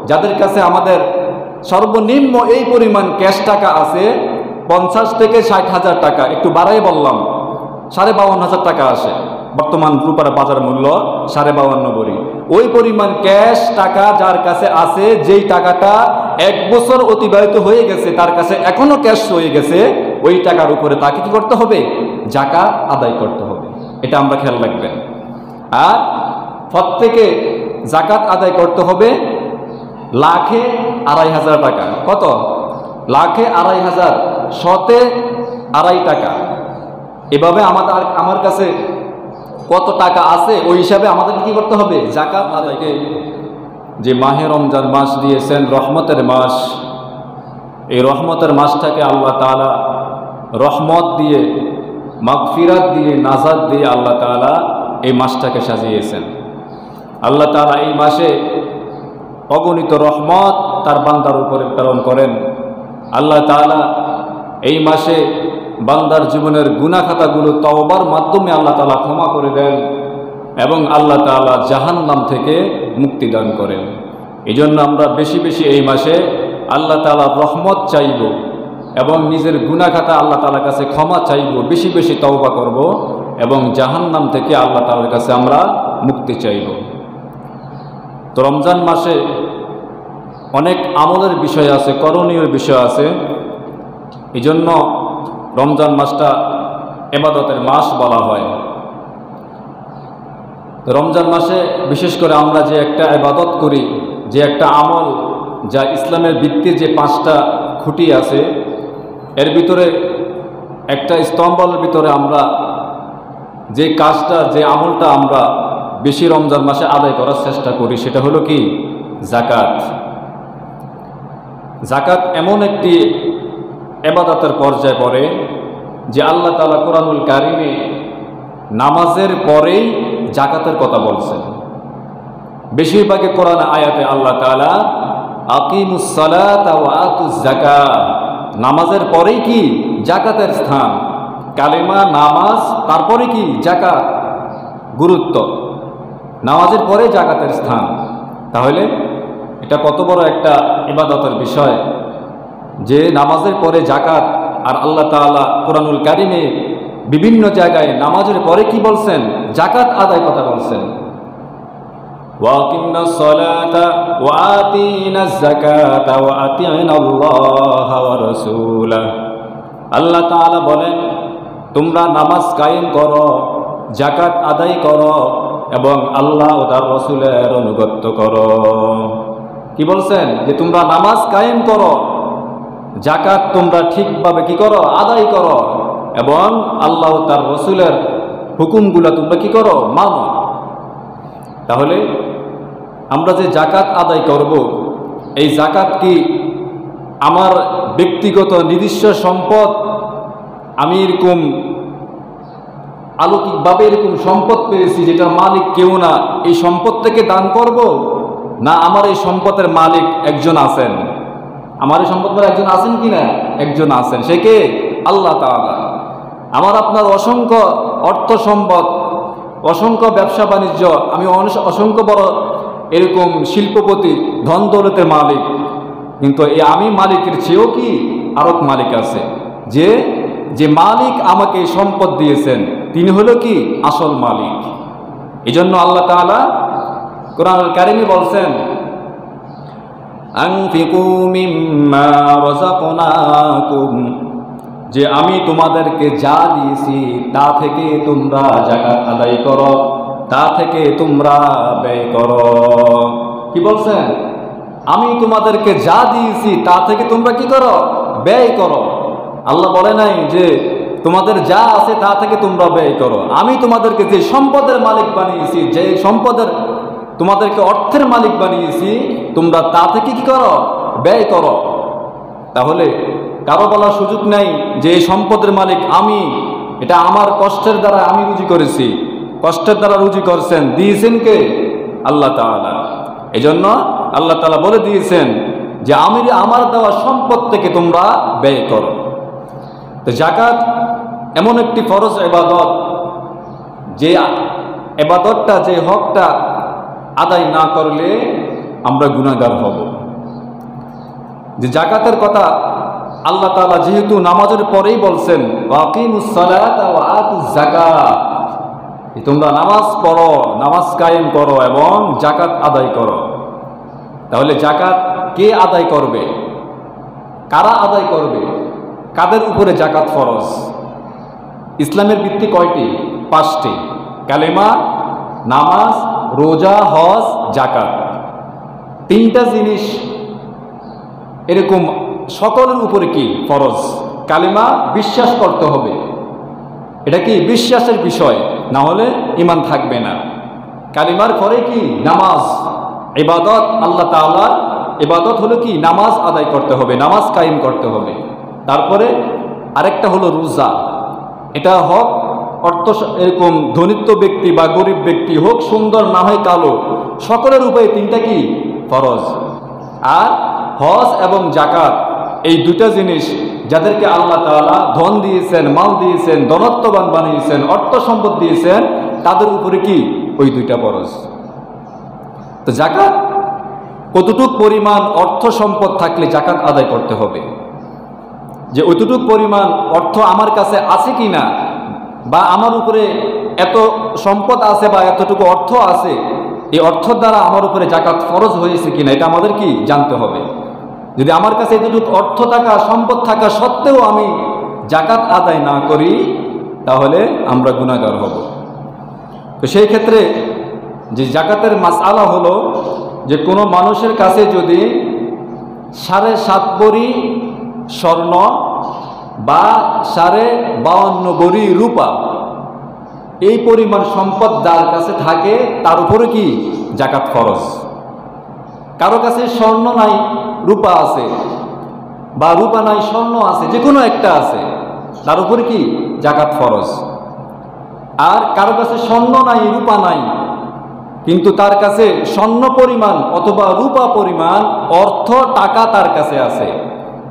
যাদের কাছে আমাদের সর্বনিম্ন এই পরিমাণ ক্যাশ টাকা আছে 50 থেকে 60,000 টাকা, একটু বাড়াই বললাম, 52,500 টাকা আসে বর্তমান রূপার বাজার মূল্য 52.5 ভরি। ওই পরিমাণ ক্যাশ টাকা যার কাছে আছে, যেই টাকাটা 1 বছর অতিবাহিত হয়ে গেছে, তার কাছে এখনো ক্যাশ হয়ে গেছে, ওই টাকার উপরে তাকে কি করতে হবে? যাকাত আদায় করতে হবে। এটা আমরা খেয়াল রাখবেন। আর প্রত্যেকে যাকাত আদায় করতে হবে লাখে 2,500 টাকা। কত? লাখে 2,500, শতে 2.5 টাকা। এভাবে আমার কাছে কত টাকা আছে ওই হিসাবে আমাদের কি করতে হবে? যাকাত আদায়কে। যে মাহে রমজান মাস দিয়েছেন রহমতের মাস, এই রহমতের মাসটাকে আল্লাহ তাআলা রহমত দিয়ে, মাগফিরাত দিয়ে, নাজাত দিয়ে আল্লাহ তাআলা এই মাসটাকে সাজিয়েছেন। আল্লাহ তাআলা এই মাসে অগণিত রহমত তার বান্দার উপরে প্রেরণ করেন। আল্লাহ তাআলা এই মাসে বান্দার জীবনের গুনাহ খাতাগুলো তওবার মাধ্যমে আল্লাহ তাআলা ক্ষমা করে দেন এবং আল্লাহ তাআলা জাহান্নাম থেকে মুক্তি দান করেন। এই জন্য আমরা বেশি বেশি এই মাসে আল্লাহ তাআলার রহমত চাইব এবং নিজের গুনাহ খাতা আল্লাহ তাআলার কাছে ক্ষমা চাইব, বেশি বেশি তওবা করব এবং জাহান্নাম থেকে আল্লাহ তাআলার কাছে আমরা মুক্তি চাইব। তো রমজান মাসে অনেক আমলের বিষয় আছে, করণীয় বিষয় আছে। এই জন্য রমজান মাসটা ইবাদতের মাস বলা হয়। তো রমজান মাসে বিশেষ করে আমরা যে একটা ইবাদত করি, যে একটা আমল, যা ইসলামের ভিত্তির যে 5টা খুঁটি আছে, এর ভিতরে একটা স্তম্ভের ভিতরে আমরা যে কাজটা, যে আমলটা আমরা বেশি রমজান মাসে আদায় করার চেষ্টা করি, সেটা হলো কি? যাকাত। যাকাত এমন একটি ইবাদতের পর্যায়ে পড়ে যে আল্লাহ তাআলা কোরআনুল কারিমে নামাজের পরেই যাকাতের কথা বলছেন। বেশিরভাগই কোরআন আয়াতে আল্লাহ তাআলা আকিমুস সালাতা ওয়া আতুজ যাকাত, নামাজের পরেই কি? যাকাতের স্থান। কালেমা, নামাজ, তারপরে কি? যাকাত। গুরুত্ব, নামাজের পরে যাকাতের স্থান। তাহলে এটা কত বড় একটা ইবাদতের বিষয় যে নামাজের পরে যাকাত। আর আল্লাহ তাআলা কোরআনুল কারিমে বিভিন্ন জায়গায় নামাজের পরে কি বলছেন? যাকাত আদায় কথা বলছেন। ওয়াকিমনাস সালাতা ওয়া আতিনাজ যাকাতা ওয়া আতিনাল্লাহ ওয়া রাসূলা। আল্লাহ তাআলা বলেন, তোমরা নামাজ কায়েম করো, যাকাত আদায় করো এবং আল্লাহ ও তার রাসূলের অনুগত্য করো। কি বলছেন? যে তোমরা নামাজ কায়েম করো, যাকাত তোমরা ঠিকভাবে কি করো? আদায় করো এবং আল্লাহ ও তার রাসূলের হুকুমগুলো তোমরা কি করো? মানো। তাহলে আমরা যে যাকাত আদায় করব, এই যাকাত কি আমার ব্যক্তিগত নিজস্ব সম্পদ? আমি এরকম অলৌকিকভাবে এরকম সম্পদ পেয়েছি যেটার মালিক কেউ না, এই সম্পদ থেকে দান করব? না, আমার এই সম্পদের মালিক একজন আছেন। আমার এই সম্পদের একজন আছেন কিনা? একজন আছেন। সে কে? আল্লাহ তাআলা। আমার আপনার অসংখ্য অর্থ সম্পদ, অসংখ্য ব্যবসা বাণিজ্য, আমি অসংখ্য বড় এরকম শিল্পপতি, ধন দৌলতের মালিক, কিন্তু এই আমি মালিকের চেয়েও কি আরেক মালিক আছে, যে মালিক আমাকে সম্পদ দিয়েছেন, তিনি হলো কি? আসল মালিক। এই জন্য আল্লাহ তাআলা কোরআনুল কারিমে বলছেন, আনফিকু মিম্মা রাযাকনাকুম, যে আমি তোমাদেরকে যা দিয়েছি তা থেকে তোমরা যাকাত আদায় করো, তা থেকে তোমরা ব্যয় করো। কি বলছেন? আমি তোমাদেরকে যা দিয়েছি তা থেকে তোমরা কি করো? ব্যয় করো। আল্লাহ বলে নাই যে তোমাদের যা আছে তা থেকে তোমরা ব্যয় করো। আমি তোমাদেরকে যে সম্পদের মালিক বানিয়েছি, যে সম্পদের তোমাদেরকে অর্থের মালিক বানিয়েছি, তোমরা তা থেকে কি করো? ব্যয় করো। তাহলে কারো বলার সুযোগ নেই যে এই সম্পদের মালিক আমি, এটা আমার কষ্টের দ্বারা আমি রুজি করেছি। কষ্টের দ্বারা রুজি করছেন, দিয়েছেন কে? আল্লাহ তাআলা। এই জন্য আল্লাহ তাআলা বলে দিয়েছেন যে আমার দেওয়া সম্পদ থেকে তোমরা ব্যয় করো। তো যাকাত এমন একটি ফরজ ইবাদত, যে ইবাদতটা, যে হকটা আদায় না করলে আমরা গুনাহগার হব। যে জাকাতের কথা আল্লাহ তাআলা যেহেতু নামাজের পরেই বলছেন ওয়াকিমুস সালাতা ওয়া আতুজ যাকাত, তোমরা নামাজ পড়ো, নামাজ কায়েম করো এবং জাকাত আদায় করো। তাহলে জাকাত কে আদায় করবে, কারা আদায় করবে, কাদের উপরে জাকাত ফরজ? ইসলামের ভিত্তি কয়টি? 5টি, কালেমা, নামাজ, রোজা, হজ, জাকাত। 3টা জিনিস এরকম সকলের উপরে কি ফরজ? কালেমা বিশ্বাস করতে হবে, এটা কি বিশ্বাসের বিষয়, না হলে ঈমান থাকবে না। কালিমার পরে কি নামাজ, ইবাদত, আল্লাহ তাআলার ইবাদত হলো কি নামাজ আদায় করতে হবে, নামাজ কায়েম করতে হবে। তারপরে আরেকটা হলো রোজা, এটা হক অর্থ এরকম ধনিত্ব ব্যক্তি বা গরিব ব্যক্তি হোক, সুন্দর না হয় কালো, সকলের উপরে 3টা কি ফরজ। আর হজ এবং জাকাত এই 2টা জিনিস যাদেরকে আল্লাহ তাআলা ধন দিয়েছেন, মাল দিয়েছেন, ধনত্ববান বানিয়েছেন, অর্থ সম্পদ দিয়েছেন, তাদের উপরে কি ওই 2টা ফরজ। তো জাকাত কতটুক পরিমাণ অর্থ সম্পদ থাকলে জাকাত আদায় করতে হবে, যে ওইটুক পরিমাণ অর্থ আমার কাছে আছে কিনা, বা আমার উপরে এত সম্পদ আছে বা এতটুকু অর্থ আছে, এই অর্থ দ্বারা আমার উপরে জাকাত ফরজ হয়েছে কিনা এটা আমাদের কি জানতে হবে। যদি আমার কাছে এতটুকু অর্থ থাকা, সম্পদ থাকা সত্ত্বেও আমি জাকাত আদায় না করি, তাহলে আমরা গুনাহগার হব। তো সেই ক্ষেত্রে যে জাকাতের মাসআলা হলো যে কোনো মানুষের কাছে যদি 7.5 ভরি স্বর্ণ বা 52.5 ভরি রূপা এই পরিমাণ সম্পদ যার কাছে থাকে, তার উপরে কি জাকাত ফরজ। কারো কাছে স্বর্ণ নাই, রূপা আছে, বা রূপা নাই স্বর্ণ আছে, যে কোনো একটা আছে, তার উপরে কি জাকাত ফরজ। আর কারো কাছে স্বর্ণ নাই, রূপা নাই, কিন্তু তার কাছে স্বর্ণ পরিমাণ অথবা রূপা পরিমাণ অর্থ টাকা তার কাছে আছে,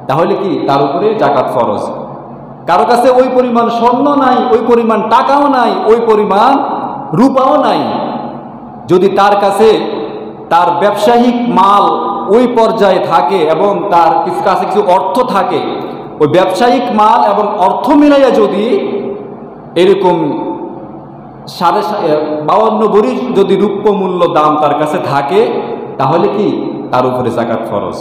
তাহলে কি তার উপরে জাকাত ফরজ। কারো কাছে ওই পরিমাণ স্বর্ণ নাই, ওই পরিমাণ টাকাও নাই, ওই পরিমাণ রূপাও নাই, যদি তার কাছে তার ব্যবসায়িক মাল ওই পর্যায়ে থাকে এবং তার কাছে কিছু অর্থ থাকে, ওই ব্যবসায়িক মাল এবং অর্থ মিলাইয়া যদি এরকম 52 ভরি যদি রূপ্য মূল্য দাম তার কাছে থাকে, তাহলে কি তার উপরে জাকাত ফরজ।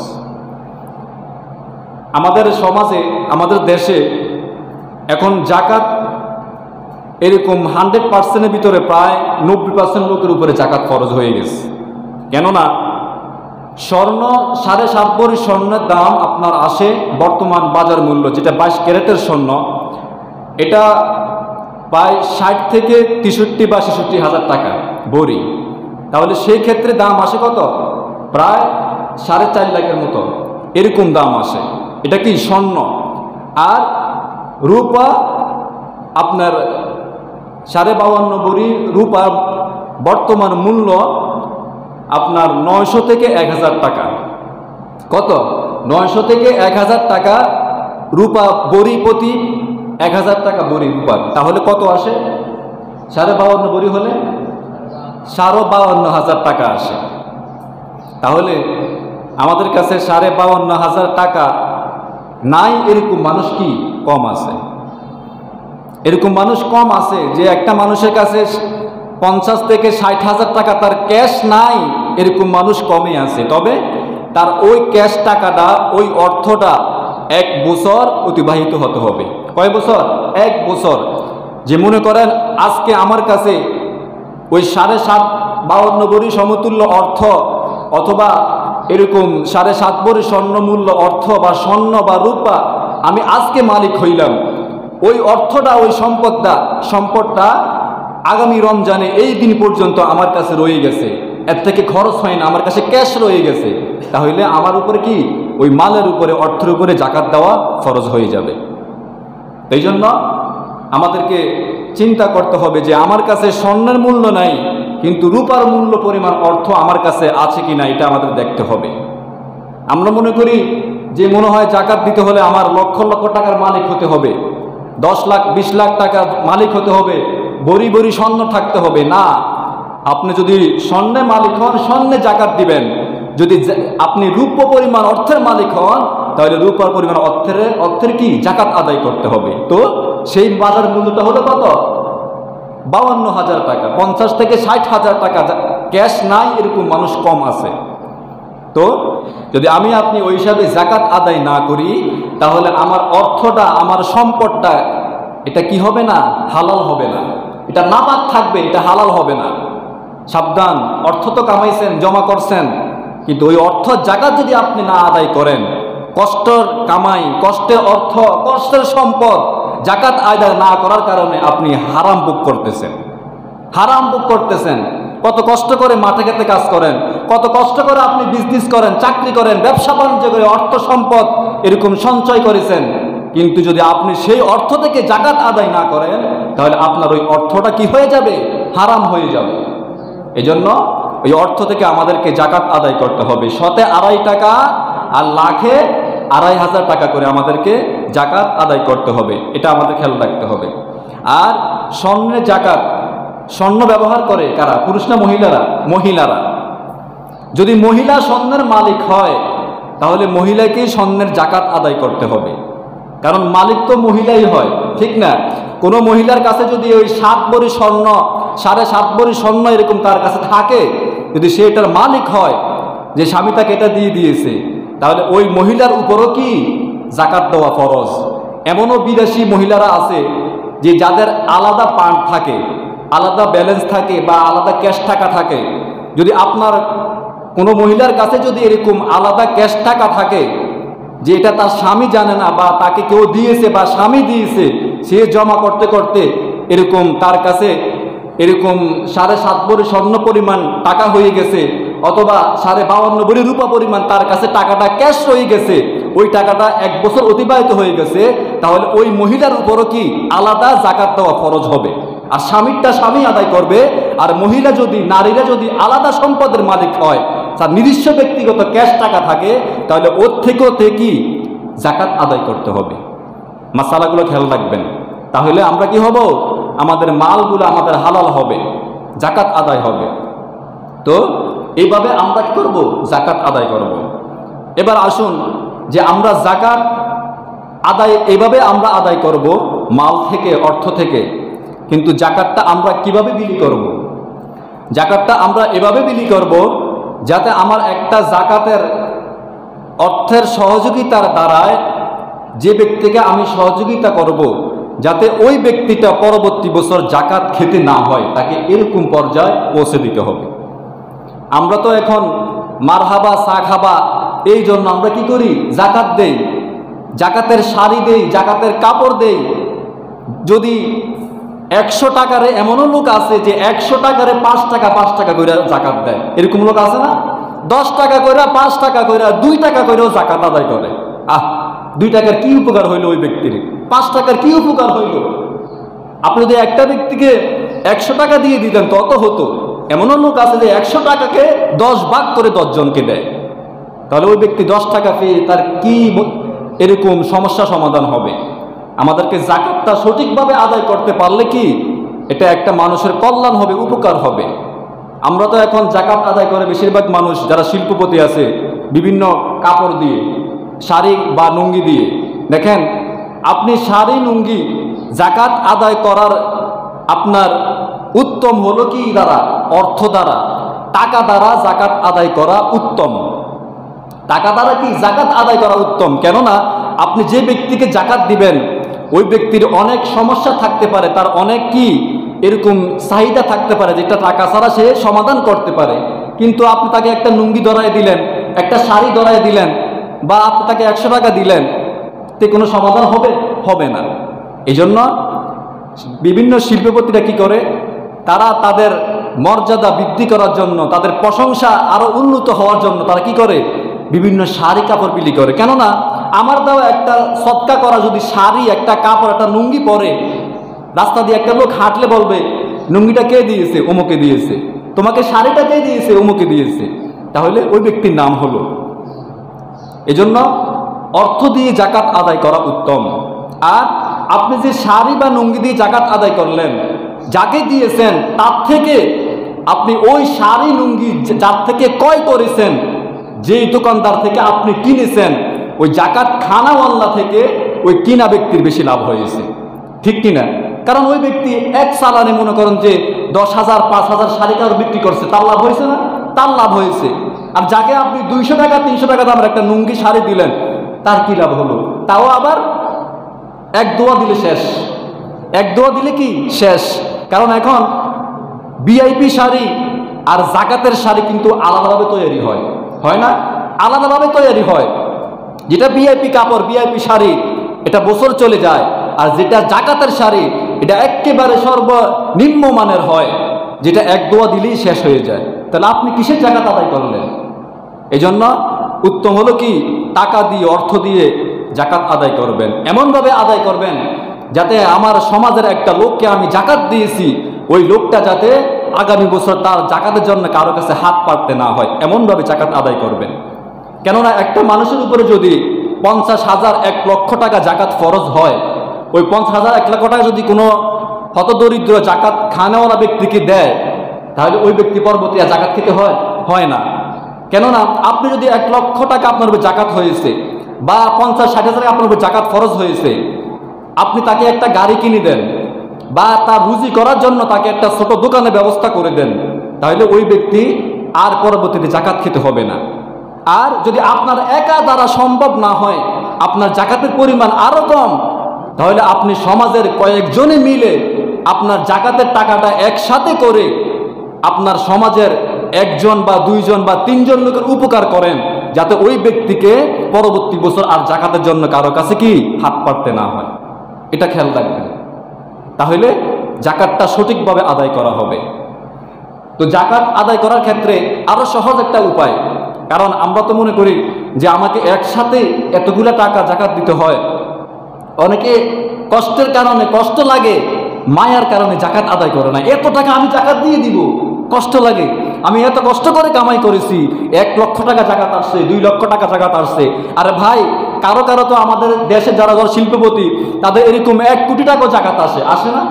আমাদের সমাজে, আমাদের দেশে এখন জাকাত এরকম 100%-এর ভিতরে প্রায় 90% লোকের উপরে জাকাত ফরজ হয়ে গেছে। কেননা স্বর্ণ 7.5 ভরি স্বর্ণের দাম আপনার আসে বর্তমান বাজার মূল্য, যেটা 22 ক্যারেটের স্বর্ণ, এটা প্রায় 60 থেকে 63 বা 66 হাজার টাকা ভরি। তাহলে সেই ক্ষেত্রে দাম আসে কত? প্রায় 4.5 লাখের মতো এরকম দাম আসে। এটা কি স্বর্ণ। আর রূপা আপনার 52.5 ভরি রূপা বর্তমান মূল্য আপনার 900 থেকে 1000 টাকা। কত? 900 থেকে 1000 টাকা রূপা ভরি, প্রতি 1000 টাকা ভরি রূপার। তাহলে কত আসে? 52.5 ভরি হলে 52,500 টাকা আসে। তাহলে আমাদের কাছে 52,500 টাকা নাই এরকম মানুষ কি কম আছে। এরকম মানুষ কম আছে যে একটা মানুষের কাছে 50 থেকে 60,000 টাকা তার ক্যাশ নাই, এরকম মানুষ কমই আছে। তবে তার ওই ক্যাশ টাকাটা, ওই অর্থটা 1 বছর অতিবাহিত হতে হবে। কয় বছর? 1 বছর। যে মনে করেন আজকে আমার কাছে ওই 7.5 ভরি সমতুল্য অর্থ অথবা এরকম 7.5 ভরি স্বর্ণমূল্য অর্থ বা স্বর্ণ বা রূপা আমি আজকে মালিক হইলাম, ওই অর্থটা, ওই সম্পদটা আগামী রমজানে এই দিন পর্যন্ত আমার কাছে রয়ে গেছে, এর থেকে খরচ হয় না, আমার কাছে ক্যাশ রয়ে গেছে, তাহলে আমার উপরে কি ওই মালের উপরে, অর্থের উপরে জাকাত দেওয়া ফরজ হয়ে যাবে। এই জন্য আমাদেরকে চিন্তা করতে হবে যে আমার কাছে স্বর্ণের মূল্য নাই, কিন্তু রূপার মূল্য পরিমাণ অর্থ আমার কাছে আছে কিনা, এটা আমাদের দেখতে হবে। আমরা মনে করি যে মনে হয় জাকাত দিতে হলে আমার লক্ষ লক্ষ টাকার মালিক হতে হবে, 10 লাখ 20 লাখ টাকার মালিক হতে হবে, ভরি ভরি স্বর্ণ থাকতে হবে। না, আপনি যদি স্বর্ণে মালিক হন, স্বর্ণে জাকাত দিবেন, যদি আপনি রূপ্য পরিমাণ অর্থের মালিক হন, তাহলে রূপার পরিমাণ অর্থের কি জাকাত আদায় করতে হবে। তো সেই বাজার মূল্যটা হলো কত? 52,000 টাকা। 50 থেকে 60,000 টাকা ক্যাশ নাই এরকম মানুষ কম আছে। তো যদি আমি আপনি ওই হিসাবে জাকাত আদায় না করি, তাহলে আমার অর্থটা, আমার সম্পদটা, এটা কি হবে না? হালাল হবে না। এটা নাপাক থাকবে, এটা হালাল হবে না। সাবধান, অর্থ তো কামাইছেন, জমা করছেন, কিন্তু ওই অর্থ জাকাত যদি আপনি না আদায় করেন, কষ্টের কামাই, কষ্টের অর্থ, কষ্টের সম্পদ জাকাত আদায় না করার কারণে আপনি হারাম ভোগ করতেছেন, হারাম ভোগ করতেছেন। কত কষ্ট করে মাঠে খেতে কাজ করেন, কত কষ্ট করে আপনি বিজনেস করেন, চাকরি করেন, ব্যবসা বাণিজ্য করে অর্থ সম্পদ এরকম সঞ্চয় করেছেন, কিন্তু যদি আপনি সেই অর্থ থেকে জাকাত আদায় না করেন, তাহলে আপনার ওই অর্থটা কি হয়ে যাবে? হারাম হয়ে যাবে। এজন্য ওই অর্থ থেকে আমাদেরকে জাকাত আদায় করতে হবে। শতে 2.5 টাকা আর লাখে 2,500 টাকা করে আমাদেরকে জাকাত আদায় করতে হবে। এটা আমাদের খেয়াল রাখতে হবে। আর স্বর্ণের জাকাত, স্বর্ণ ব্যবহার করে কারা? পুরুষ না মহিলারা? মহিলারা। যদি মহিলা স্বর্ণের মালিক হয়, তাহলে মহিলাকেই স্বর্ণের জাকাত আদায় করতে হবে, কারণ মালিক তো মহিলাই হয়, ঠিক না? কোনো মহিলার কাছে যদি ওই 7 ভরি স্বর্ণ, 7.5 ভরি স্বর্ণ এরকম তার কাছে থাকে, যদি সে এটার মালিক হয়, যে স্বামী তাকে এটা দিয়ে দিয়েছে, তাহলে ওই মহিলার উপরও কি জাকাত দেওয়া ফরজ। এমনও বিদেশি মহিলারা আছে যে যাদের আলাদা ফান্ড থাকে, আলাদা ব্যালেন্স থাকে বা আলাদা ক্যাশ টাকা থাকে। যদি আপনার কোনো মহিলার কাছে যদি এরকম আলাদা ক্যাশ টাকা থাকে, যে এটা তার স্বামী জানে না বা তাকে কেউ দিয়েছে বা স্বামী দিয়েছে, সে জমা করতে করতে এরকম তার কাছে এরকম 7.5 ভরি স্বর্ণ পরিমাণ টাকা হয়ে গেছে, অথবা 52.5 ভরি রূপা পরিমাণ তার কাছে টাকাটা ক্যাশ হয়ে গেছে, ওই টাকাটা 1 বছর অতিবাহিত হয়ে গেছে, তাহলে ওই মহিলার উপরও কি আলাদা জাকাত দেওয়া ফরজ হবে। আর স্বামীরটা স্বামী আদায় করবে। আর মহিলা যদি, নারীরা যদি আলাদা সম্পদের মালিক হয়, তার নিজস্ব ব্যক্তিগত ক্যাশ টাকা থাকে, তাহলে ওর থেকেও কি জাকাত আদায় করতে হবে। মাসালাগুলো খেয়াল রাখবেন, তাহলে আমরা কি হব? আমাদের মালগুলো আমাদের হালাল হবে, জাকাত আদায় হবে। তো এইভাবে আমরা কি করব? জাকাত আদায় করব। এবার আসুন যে আমরা জাকাত আদায় এইভাবে আমরা আদায় করব মাল থেকে, অর্থ থেকে, কিন্তু জাকাতটা আমরা কিভাবে বিলি করব? জাকাতটা আমরা এভাবে বিলি করব যাতে আমার একটা জাকাতের অর্থের সহযোগিতার দ্বারায় যে ব্যক্তিকে আমি সহযোগিতা করব, যাতে ওই ব্যক্তিটা পরবর্তী বছর জাকাত খেতে না হয়, তাকে এরকম পর্যায়ে পৌঁছে দিতে হবে। আমরা তো এখন মারহাবা চা খাবা, এই জন্য আমরা কি করি? জাকাত দেই, জাকাতের শাড়ি দেই, জাকাতের কাপড় দেই। যদি 100 টাকারে, এমনও লোক আছে যে 100 টাকারে 5 টাকা করে জাকাত দেয়, এরকম লোক আছে না? 10 টাকা করে, 5 টাকা করে, 2 টাকা করেও জাকাত আদায় করে। 2 টাকার কি উপকার হইল ওই ব্যক্তির? 5 টাকার কি উপকার হইল? আপনি যদি একটা ব্যক্তিকে 100 টাকা দিয়ে দিতেন তত হতো। এমনও লোক আছে যে 100 টাকাকে 10 ভাগ করে 10 জনকে দেয়, তাহলে ওই ব্যক্তি 10 টাকা পেয়ে তার কি এরকম সমস্যা সমাধান হবে? আমাদেরকে জাকাতটা সঠিকভাবে আদায় করতে পারলে কি এটা একটা মানুষের কল্যাণ হবে, উপকার হবে। আমরা তো এখন জাকাত আদায় করে বেশিরভাগ মানুষ যারা শিল্পপতি আছে, বিভিন্ন কাপড় দিয়ে, শাড়ি বা লুঙ্গি দিয়ে। দেখেন, আপনি শাড়ি লুঙ্গি জাকাত আদায় করার আপনার উত্তম হলো কি দ্বারা? অর্থ দ্বারা, টাকা দ্বারা জাকাত আদায় করা উত্তম। টাকা দ্বারা কি জাকাত আদায় করা উত্তম। কেননা আপনি যে ব্যক্তিকে জাকাত দিবেন, ওই ব্যক্তির অনেক সমস্যা থাকতে পারে, তার অনেক কি এরকম চাহিদা থাকতে পারে যেটা টাকা ছাড়া সে সমাধান করতে পারে। কিন্তু আপনি তাকে একটা লুঙ্গি ধরায় দিলেন, একটা শাড়ি ধরায় দিলেন, বা আপনি তাকে 100 টাকা দিলেন, তে কোনো সমাধান হবে? হবে না। এই জন্য বিভিন্ন শিল্পপতিরা কি করে? তারা তাদের মর্যাদা বৃদ্ধি করার জন্য, তাদের প্রশংসা আরো উন্নত হওয়ার জন্য তারা কি করে? বিভিন্ন শাড়ি কাপড় বিলি করে। কেননা আমার দেওয়া একটা সৎকা করা যদি শাড়ি, একটা কাপড়, একটা লুঙ্গি পরে, রাস্তা দিয়ে একটা লোক হাঁটলে বলবে লুঙ্গিটা কে দিয়েছে? অমুকে দিয়েছে। তোমাকে শাড়িটা কে দিয়েছে? অমুকে দিয়েছে। তাহলে ওই ব্যক্তির নাম হলো। এজন্য অর্থ দিয়ে জাকাত আদায় করা উত্তম। আর আপনি যে শাড়ি বা লুঙ্গি দিয়ে জাকাত আদায় করলেন, যাকে দিয়েছেন তার থেকে আপনি ওই শাড়ি লুঙ্গি যার থেকে ক্রয় করেছেন যেই দোকানদার থেকে আপনি কিনেছেন ওই জাকাত খানাওয়াল্লা থেকে ওই কিনা ব্যক্তির বেশি লাভ হয়েছে, ঠিক কিনা? কারণ ওই ব্যক্তি এক চালানে মনে করেন যে 10,000 5,000 শাড়ি কারো বিক্রি করছে, তার লাভ হয়েছে না? তার লাভ হয়েছে। আর যাকে আপনি 200 টাকা 300 টাকা দামের একটা লুঙ্গি শাড়ি দিলেন, তার কি লাভ হলো? তাও আবার এক দোয়া দিলে শেষ, এক দোয়া দিলে কি শেষ। কারণ এখন ভিআইপি শাড়ি আর জাকাতের শাড়ি কিন্তু আলাদাভাবে তৈরি হয়, হয় না? আলাদাভাবে তৈরি হয়। যেটা ভিআইপি কাপড়, ভিআইপি শাড়ি, এটা বছর চলে যায়। আর যেটা জাকাতের শাড়ি, এটা একেবারে সর্বনিম্ন মানের হয়, যেটা এক দোয়া দিলেই শেষ হয়ে যায়। তাহলে আপনি কিসের জাকাত আদায় করলেন? এই জন্য উত্তম হলো কি, টাকা দিয়ে, অর্থ দিয়ে জাকাত আদায় করবেন। এমনভাবে আদায় করবেন যাতে আমার সমাজের একটা লোককে আমি জাকাত দিয়েছি, ওই লোকটা যাতে আগামী বছর তার জাকাতের জন্য কারো কাছে হাত পাততে না হয়, এমনভাবে জাকাত আদায় করবেন। কেননা একটা মানুষের উপরে যদি 50,000 1 লক্ষ টাকা জাকাত ফরজ হয়, ওই 50,000 1 লক্ষ টাকা যদি কোনো হতদরিদ্র জাকাত খানেওয়ালা ব্যক্তিকে দেয়, তাহলে ওই ব্যক্তি পরবর্তী জাকাত খেতে হয় না। কেননা আপনি যদি 1 লক্ষ টাকা আপনার উপর জাকাত হয়েছে বা 50-60 হাজার আপনার উপর জাকাত ফরজ হয়েছে, আপনি তাকে একটা গাড়ি কিনে দেন বা তার রুজি করার জন্য তাকে একটা ছোট দোকানের ব্যবস্থা করে দেন, তাহলে ওই ব্যক্তি আর পরবর্তীতে জাকাত খেতে হবে না। আর যদি আপনার একা দ্বারা সম্ভব না হয়, আপনার জাকাতের পরিমাণ আরো কম, তাহলে আপনি সমাজের কয়েকজনে মিলে আপনার জাকাতের টাকাটা একসাথে করে আপনার সমাজের 1 জন বা 2 জন বা 3 জন লোকের উপকার করেন, যাতে ওই ব্যক্তিকে পরবর্তী বছর আর জাকাতের জন্য কারো কাছে কি হাত পাততে না হয়। এটা খেয়াল রাখবেন, তাহলে জাকাতটা সঠিকভাবে আদায় করা হবে। তো জাকাত আদায় করার ক্ষেত্রে আরো সহজ একটা উপায়, কারণ আমরা তো মনে করি যে আমাকে একসাথে এতগুলা টাকা জাকাত দিতে হয়। অনেকে কষ্টের কারণে, কষ্ট লাগে, মায়ার কারণে জাকাত আদায় করে না। এত টাকা আমি জাকাত দিয়ে দিব, কষ্ট লাগে, আমি এত কষ্ট করে কামাই করেছি, 1 লক্ষ টাকা জাকাত আসছে, 2 লক্ষ টাকা জাকাত আসছে। আরে ভাই, কারো কারো তো আমাদের দেশে যারা শিল্পপতি, তাদের এরকম 1 কোটি টাকা জাকাত আসে না?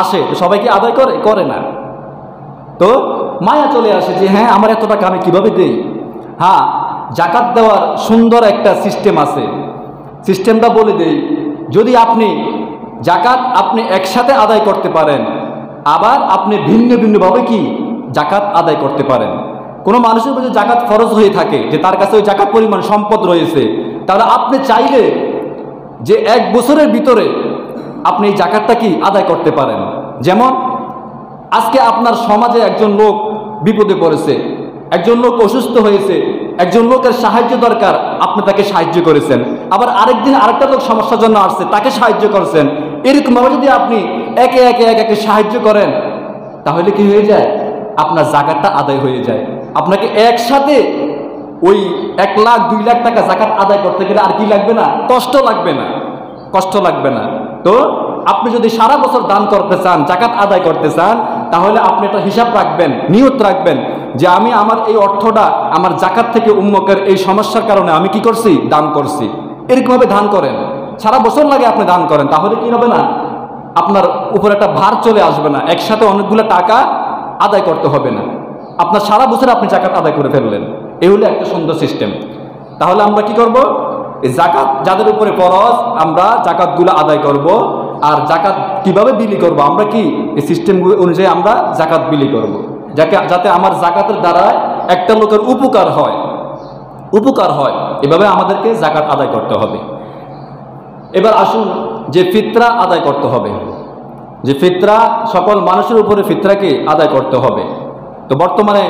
আসে। তো সবাই কি আদায় করে না? তো মায়া চলে আসে যে হ্যাঁ, আমার এত টাকা আমি কিভাবে দেই। হ্যাঁ, জাকাত দেওয়ার সুন্দর একটা সিস্টেম আছে, সিস্টেমটা বলে দেই। যদি আপনি জাকাত আপনি একসাথে আদায় করতে পারেন, আবার আপনি ভিন্ন ভিন্নভাবে কি জাকাত আদায় করতে পারেন। কোনো মানুষের উপর জাকাত ফরজ হয়ে থাকে, যে তার কাছে ওই জাকাত পরিমাণ সম্পদ রয়েছে, তাহলে আপনি চাইলে যে 1 বছরের ভিতরে আপনি এই জাকাতটা কি আদায় করতে পারেন। যেমন আজকে আপনার সমাজে একজন লোক বিপদে পড়েছে, একজন লোক অসুস্থ হয়েছে, একজন লোকের সাহায্য দরকার, আপনি তাকে সাহায্য করেছেন। আবার আরেকদিন আরেকটা লোক সমস্যার জন্য আসছে, তাকে সাহায্য করেছেন। এরকমভাবে যদি আপনি একে একে সাহায্য করেন, তাহলে কি হয়ে যায়? আপনার জাকাতটা আদায় হয়ে যায়। আপনাকে একসাথে ওই 1 লাখ 2 লাখ টাকা জাকাত আদায় করতে গেলে আর কি লাগবে না? কষ্ট লাগবে না, কষ্ট লাগবে না। তো আপনি যদি সারা বছর দান করতে চান, জাকাত আদায় করতে চান, তাহলে আপনি একটা হিসাব রাখবেন, নিয়ত রাখবেন যে আমি আমার এই অর্থটা আমার জাকাত থেকে উম্মকের এই সমস্যার কারণে আমি কি করছি? দান করছি। এরকমভাবে দান করেন, সারা বছর লাগে আপনি দান করেন, তাহলে কি হবে না? আপনার উপর একটা ভার চলে আসবে না, একসাথে অনেকগুলো টাকা আদায় করতে হবে না, আপনার সারা বছর আপনি জাকাত আদায় করে ফেললেন। এই হলো একটা সুন্দর সিস্টেম। তাহলে আমরা কি করব? এই জাকাত যাদের উপরে ফরজ, আমরা জাকাতগুলো আদায় করব। আর জাকাত কিভাবে বিলি করব? আমরা কি এই সিস্টেমগুলো অনুযায়ী আমরা জাকাত বিলি করব, যাতে আমার জাকাতের দ্বারা একটা লোকের উপকার হয়। এভাবে আমাদেরকে জাকাত আদায় করতে হবে। এবার আসুন, যে ফিতরা আদায় করতে হবে, যে ফিতরা সকল মানুষের উপরে ফিতরাকে আদায় করতে হবে। তো বর্তমানে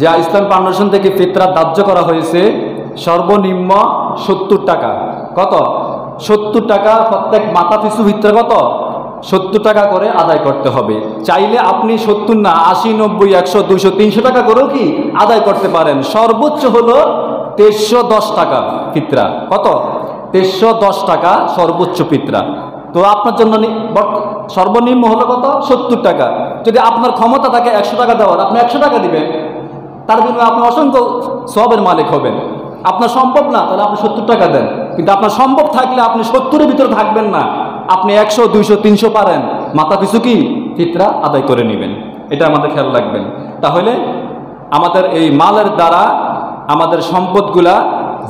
যা ইসলাম ফাউন্ডেশন থেকে ফিতরা ধার্য করা হয়েছে, সর্বনিম্ন 70 টাকা। কত? 70 টাকা প্রত্যেক মাথা পিছু ফিতরা কত? 70 টাকা করে আদায় করতে হবে। চাইলে আপনি 70 না, 80, 90, 100, 200, 300 টাকা করেও কি আদায় করতে পারেন। সর্বোচ্চ হলো 2310 টাকা ফিতরা। কত? 2310 টাকা সর্বোচ্চ ফিতরা। তো আপনার জন্য সর্বনিম্ন হলো কত? 70 টাকা। যদি আপনার ক্ষমতা থাকে 100 টাকা দেওয়ার, আপনি 100 টাকা দিবেন, তার বিনিময়ে আপনি অসংখ্য সওয়াবের মালিক হবেন। আপনার সম্ভব না, তাহলে আপনি 70 টাকা দেন। কিন্তু আপনার সম্ভব থাকলে আপনি 70-এর ভিতরে থাকবেন না, আপনি 100, 200, 300 পারেন, মাথা পিছু কি ফিতরা আদায় করে নেবেন। এটা আমাদের খেয়াল রাখবেন। তাহলে আমাদের এই মালের দ্বারা আমাদের সম্পদগুলা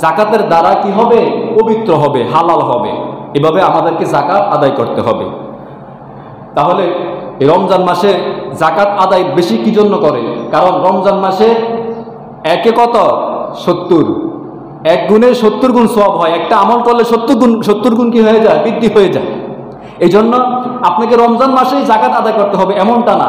জাকাতের দ্বারা কি হবে? পবিত্র হবে, হালাল হবে। এভাবে আমাদেরকে জাকাত আদায় করতে হবে। তাহলে এই রমজান মাসে জাকাত আদায় বেশি কি জন্য করে? কারণ রমজান মাসে একে কত? 70, 1 গুণে 70 গুণ সওয়াব হয়। একটা আমল করলে 70 গুণ কি হয়ে যায়? বৃদ্ধি হয়ে যায়। এই জন্য আপনাকে রমজান মাসেই জাকাত আদায় করতে হবে এমনটা না।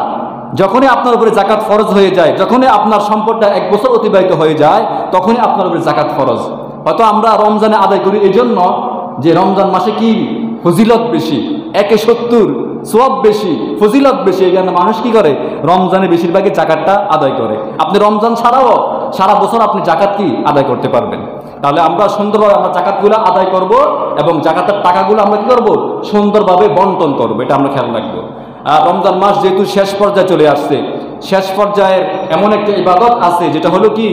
যখনই আপনার উপরে জাকাত ফরজ হয়ে যায়, যখনই আপনার সম্পদটা 1 বছর অতিবাহিত হয়ে যায়, তখনই আপনার উপরে জাকাত ফরজ। হয়তো আমরা রমজানে আদায় করি এই জন্য যে রমজান মাসে কি ফজিলত বেশি, 1 এ 70 সওয়াব বেশি, ফজিলত বেশি। এই জন্য মানুষ কি করে? রমজানে বেশিরভাগই জাকাতটা আদায় করে। আপনি রমজান ছাড়াও সারা বছর আপনি জাকাত কি আদায় করতে পারবেন। তাহলে আমরা সুন্দরভাবে আমরা জাকাতগুলো আদায় করব এবং জাকাতের টাকাগুলো আমরা কি করব? সুন্দরভাবে বন্টন করব। এটা আমরা খেয়াল রাখবো। আর রমজান মাস যেহেতু শেষ পর্যায়ে চলে আসছে, শেষ পর্যায়ের এমন একটা ইবাদত আছে যেটা হলো কি?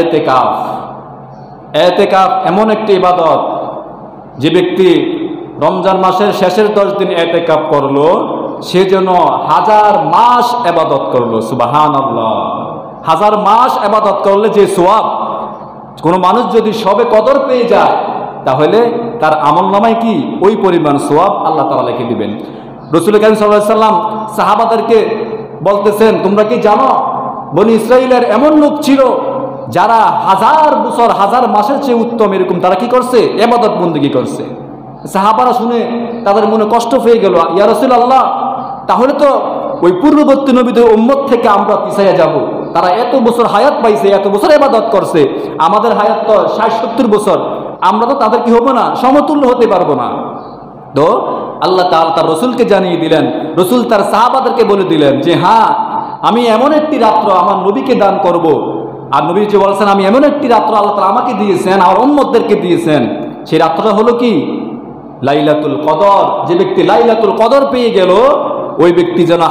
ইতিকাফ। ইতিকাফ এমন একটা ইবাদত, যে ব্যক্তি রমজান মাসের শেষের 10 দিন ইতিকাফ করলো, সে যেন 1000 মাস ইবাদত করলো। সুবহানাল্লাহ। 1000 মাস ইবাদত করলে যে সওয়াব, কোনো মানুষ যদি সবে কদর পেয়ে যায়, তাহলে তার আমলনামায় কি ওই পরিমাণ সওয়াব আল্লাহ তাআলা লিখে দিবেন। রাসূল কারীম সাল্লাল্লাহু আলাইহি সাল্লাম সাহাবাদেরকে বলতেছেন, তোমরা কি জানো বনি ইসরাইলের এমন লোক ছিল যারা 1000 বছর 1000 মাসের চেয়ে উত্তম এরকম তারা কি করছে? ইবাদত বন্দেগী করছে। সাহাবারা শুনে তাদের মনে কষ্ট হয়ে গেল, ইয়া রাসূলুল্লাহ, তাহলে তো ওই পূর্ববর্তী নবীদের উম্মত থেকে আমরা পিছাইয়া যাব। তারা এত বছর হায়াত পাইছে, এত বছর ইবাদত করছে, আমাদের হায়াত তো 60-70 বছর, আমরা তো তাদের কি হব না? সমতুল্য হতে পারবো না। তো আল্লাহ তাআলা তার রসুলকে জানিয়ে দিলেন, রসুল তার সাহাবাদেরকে বলে দিলেন যে হ্যাঁ, আমি এমন একটি রাত্র আমার নবীকে দান করব। আর নবী যে বলেছেন আমি এমন একটি রাত্র আল্লাহ তাআলা আমাকে দিয়েছেন, আমার উম্মতদেরকে দিয়েছেন। সেই রাত্রটা হলো কি? লাইলাতুল কদর। যে ব্যক্তি লাইলাতুল কদর পেয়ে গেল, ওই ব্যক্তি যেন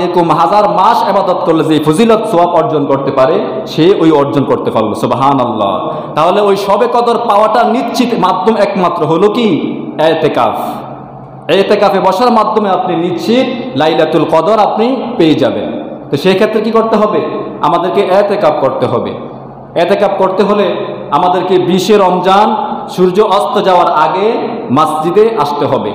এরকম 1000 মাস ইবাদত করলে যে ফজিলত সওয়াব অর্জন করতে পারে, সে ওই অর্জন করতে পারলো। সুবহানাল্লাহ। তাহলে ওই শবে কদর পাওয়াটা নিশ্চিত মাধ্যম একমাত্র হলো কি? ইতিকাফ। ইতিকাফে বসার মাধ্যমে আপনি নিশ্চিত লাইলাতুল কদর আপনি পেয়ে যাবেন। তো সেই ক্ষেত্রে কি করতে হবে? আমাদেরকে ইতিকাফ করতে হবে। ইতিকাফ করতে হলে আমাদেরকে 20 রমজান সূর্য অস্ত যাওয়ার আগে মসজিদে আসতে হবে।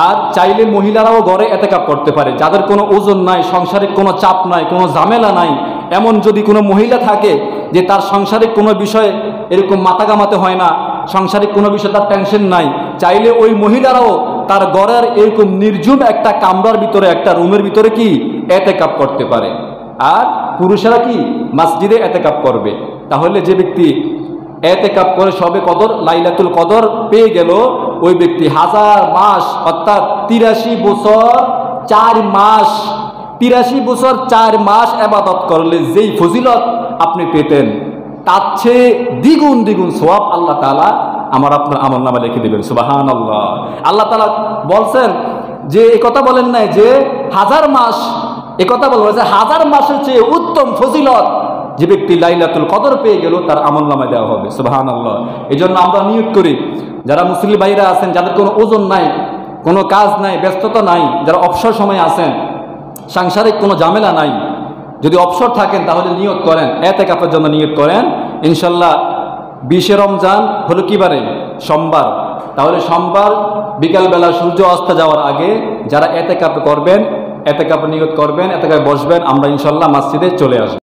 আর চাইলে মহিলারাও ঘরে ইতিকাফ করতে পারে, যাদের কোনো ওজন নাই, সংসারিক কোনো চাপ নাই, কোনো ঝামেলা নাই। এমন যদি কোনো মহিলা থাকে যে তার সংসারিক কোনো বিষয়ে এরকম মাথা ঘামাতে হয় না, সংসারিক কোনো বিষয়ে তার টেনশন নাই, চাইলে ওই মহিলারাও তার ঘরের এরকম নির্জুম একটা কামরার ভিতরে, একটা রুমের ভিতরে কি ইতিকাফ করতে পারে। আর পুরুষেরা কি মসজিদে ইতিকাফ করবে। তাহলে যে ব্যক্তি ইতিকাফ করে শবে কদর লাইলাতুল কদর পেয়ে গেল, ওই ব্যক্তি 1000 মাস অর্থাৎ 83 বছর 4 মাস 83 বছর 4 মাস ইবাদত করলে যেই ফজিলত আপনি পেতেন, তার চেয়ে দ্বিগুণ সওয়াব আল্লাহ তাআলা আমার আপনার আমলনামায় লিখে দেবেন। সুবহানাল্লাহ। আল্লাহ তাআলা বলছেন যে এই কথা বলেন নাই যে 1000 মাস, এই কথা বলবেন যে 1000 মাসের চেয়ে উত্তম ফজিলত যে ব্যক্তি লাইলাতুল কদর পেয়ে গেল তার আমলনামায় দেওয়া হবে। সুবহানাল্লাহ। এই জন্য আমরা নিয়ত করি, যারা মুসলিম ভাইরা আছেন, যাদের কোনো ওজন নাই, কোনো কাজ নাই, ব্যস্ততা নাই, যারা অবসর সময় আছেন, সাংসারিক কোনো ঝামেলা নাই, যদি অবসর থাকেন তাহলে নিয়ত করেন, ইতিকাফের জন্য নিয়ত করেন। ইনশাল্লাহ 20 রমজান হলো কি বারে? সোমবার। তাহলে সোমবার বিকালবেলা সূর্য অস্ত যাওয়ার আগে যারা ইতিকাফ করবেন, ইতিকাফে নিয়ত করবেন, ইতিকাফে বসবেন, আমরা ইনশাল্লাহ মসজিদে চলে আসবো।